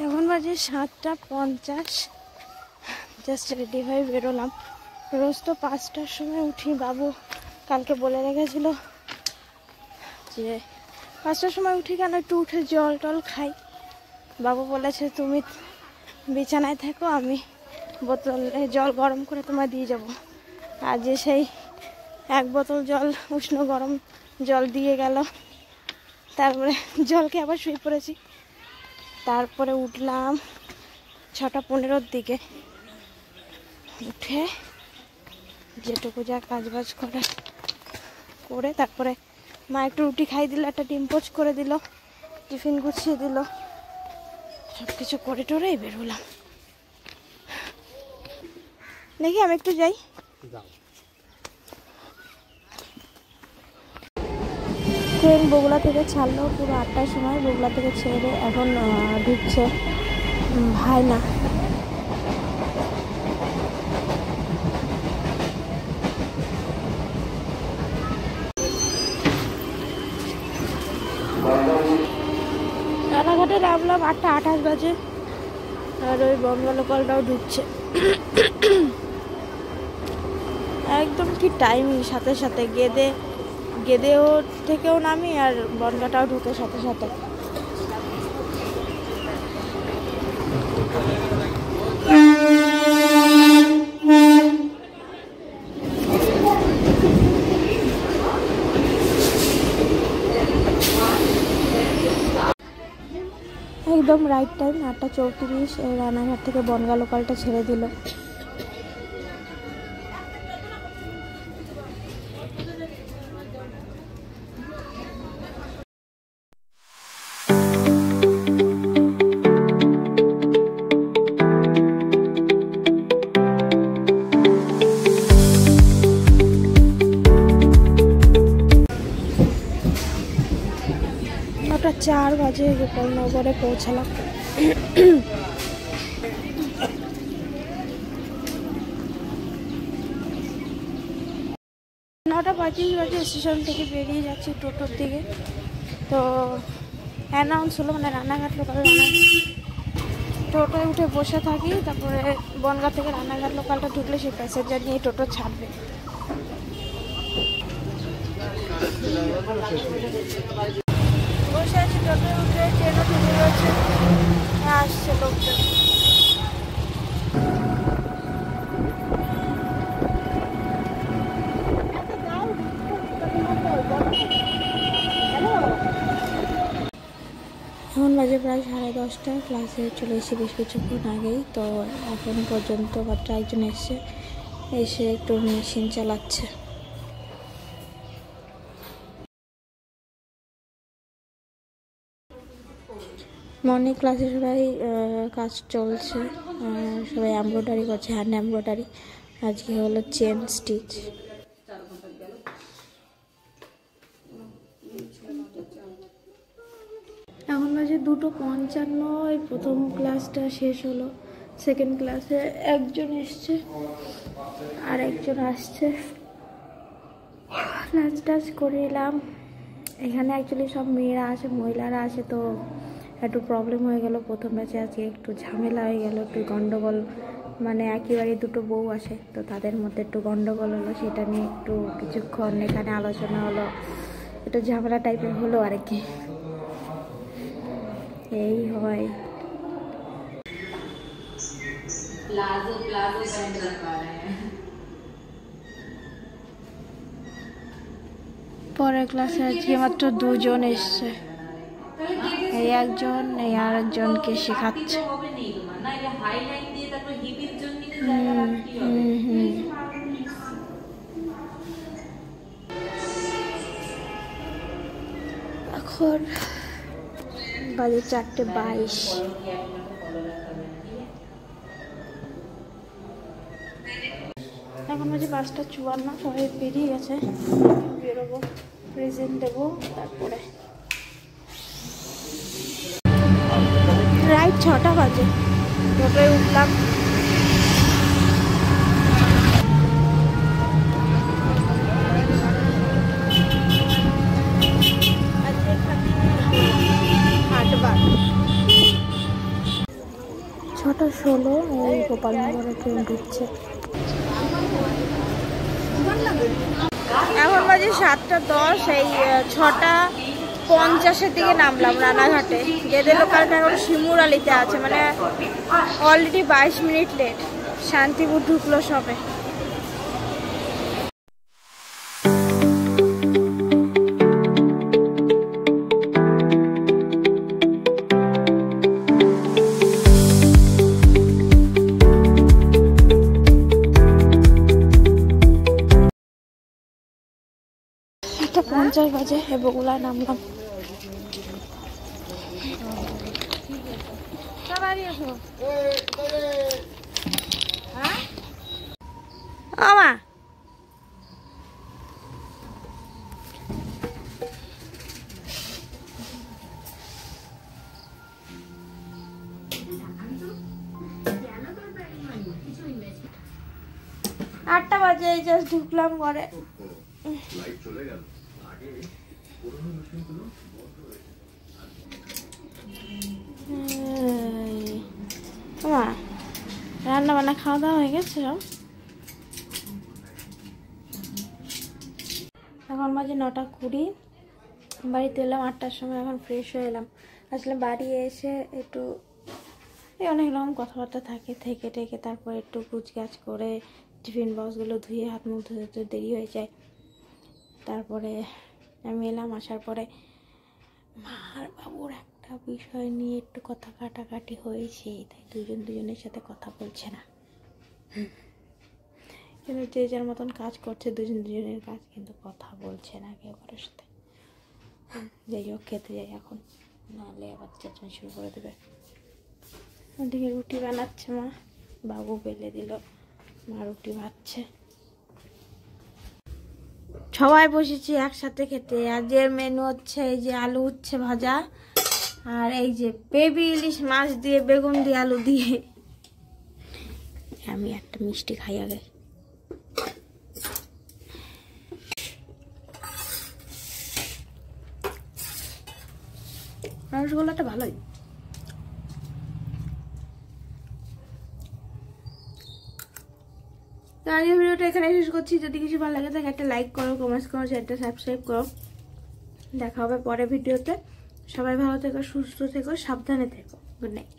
এখন বাজে 7:50। Just ready হয়ে বেরোলাম। রোজ তো 5টার সময় উঠি। বাবু কালকে বলে রেখেছিল যে 5টার সময় উঠি কেন, একটু উঠে জল টল খাই। বাবু বলেছে তুমি বিছানায় থাকো, আমি বোতলে জল গরম করে তোমায় দিয়ে যাব। আর যে সেই 1 বোতল জল উষ্ণ গরম জল দিয়ে গেল। তারপরে জলকে আবার শুয়ে পড়েছি। তারপরে উঠলাম 6:15-র দিকে। উঠে যেটুকু যা কাজবাজ করে তারপরে মা একটু রুটি খাই দিল, একটা ডিম পোচ করে দিল, টিফিন গুছিয়ে দিল, সব কিছু করে টোরে বেরোলাম। দেখি আমি একটু যাই। ট্রেন বগুড়া থেকে ছাড়লো পুরো 8টার সময়। বগুড়া থেকে ছেড়ে এখন ঢুকছে ভাইনা। রানাঘাটে নামলাম 8:28 বাজে। আর ওই বঙ্গ লোকালটাও ঢুকছে একদম কি টাইমিং সাথে সাথে। গেদেও থেকেও নামি আর বনগাটাও ঢুকে সাথে সাথে। একদম রাইট টাইম 8:34। রানাঘাট থেকে বনগা লোকালটা ছেড়ে দিল। ওটা 4 বাজে গোপালনগরে পৌঁছালাম। 9:25 বাজে স্টেশন থেকে বেরিয়ে যাচ্ছি টোটোর দিকে। তো অ্যানাউন্স হলো, মানে রানাঘাট লোকাল টোটোয় উঠে বসে থাকি। তারপরে বনগাঁ থেকে রানাঘাট লোকালটা ঢুকলে সেই প্যাসেঞ্জার নিয়ে টোটো ছাড়বে। বসে আছি টোটোয় উঠে, ট্রেনও ঢুকে গেছে, আসছে লোকজন। এখন বাজে প্রায় 10:30। ক্লাসে চলে এসেছি বেশ কিছুক্ষণ আগেই। তো এখন পর্যন্ত মাত্র একজন এসে একটু মেশিন চালাচ্ছে। মর্নিং ক্লাসে সবাই কাজ চলছে, সবাই এমব্রয়ডারি করছে, হ্যান্ড এমব্রয়ডারি। আজকে হলো চেন স্টিচ। এখন বাজে 2:55। এই প্রথম ক্লাসটা শেষ হলো। সেকেন্ড ক্লাসে একজন এসছে আর একজন আসছে। লাঞ্চ টাচ করে এলাম। এখানে অ্যাকচুয়ালি সব মেয়েরা আসে, মহিলারা আসে, তো একটু প্রবলেম হয়ে গেল প্রথম ব্যাচে। আজকে একটু ঝামেলা হয়ে গেল, একটু গন্ডগোল, মানে একেবারে দুটো বউ আসে, তো তাদের মধ্যে একটু গন্ডগোল হলো। সেটা নিয়ে একটু কিছুক্ষণ এখানে আলোচনা হলো, একটু ঝামেলা টাইপের হলো আর কি। এই হয়। পরের ক্লাসে আজকে মাত্র 2 জন এসছে। এই একজন, এই আর একজনকে শেখাচ্ছে। এখন বাজে 4:22। এখন বাজে 5:54। সবাই বেরিয়ে গেছে, বেরোবো, প্রেজেন্ট দেবো, তারপরে রাইট 6টা বাজে। টোটোয় উঠলাম। 6:16 এই গোপালনগরে ট্রেন ঢুকছে। এখন বাজে 7:10, এই 6:50 দিকে নামলাম রানাঘাটে। যেদের লোকালটা এখন শিমুরালিতে আছে, মানে অলরেডি 22 মিনিট লেট। শান্তিপুর ঢুকলো সবে। একটা 50 বাজে বগুলায় নামলাম। আমা আটটা বাজে, এই জাস্ট ঢুকলাম ঘরে। রান্না বান্না খাওয়া দাওয়া হয়ে গেছে সব? এখন বাজে 9:20। বাড়িতে এলাম 8টার সময়। এখন ফ্রেশ হয়ে এলাম। আসলে বাড়ি এসে একটু অনেক রকম কথাবার্তা থাকে, থেকে টেকে তারপর একটু গুছগাছ করে টিফিন বক্সগুলো ধুয়ে হাত মুখ ধুতে দেরি হয়ে যায়। তারপরে আমি এলাম। আসার পরে মা আর বাবুর একটা বিষয় নিয়ে একটু কথা কাটাকাটি হয়েছে, তাই দুজনের সাথে কথা বলছে না। কিন্তু যে যার মতন কাজ করছে, দুজনের কাজ, কিন্তু কথা বলছে না কেউ কারোর সাথে। যাই হোক, খেতে যাই এখন, নাহলে আবার চেঁচানো শুরু করে দেবে। ওদিকে রুটি বানাচ্ছে মা, বাবু বেলে দিল, মা রুটি ভাজছে। সবাই বসেছি একসাথে খেতে। আজকের মেনু হচ্ছে এই যে আলু উচ্ছে ভাজা, আর এই যে বেবি ইলিশ মাছ দিয়ে বেগুন দিয়ে আলু দিয়ে। আমি একটা মিষ্টি খাই আগে। রসগোল্লাটা ভালোই। আজকের ভিডিওটা এখানে শেষ করছি। যদি কিছু ভালো লাগে থাকে একটা লাইক করো, কমেন্টস করো, চ্যানেলটা সাবস্ক্রাইব করো। দেখা হবে পরে ভিডিওতে। সবাই ভালো থেকো, সুস্থ থেকো, সাবধানে থেকো। Good night.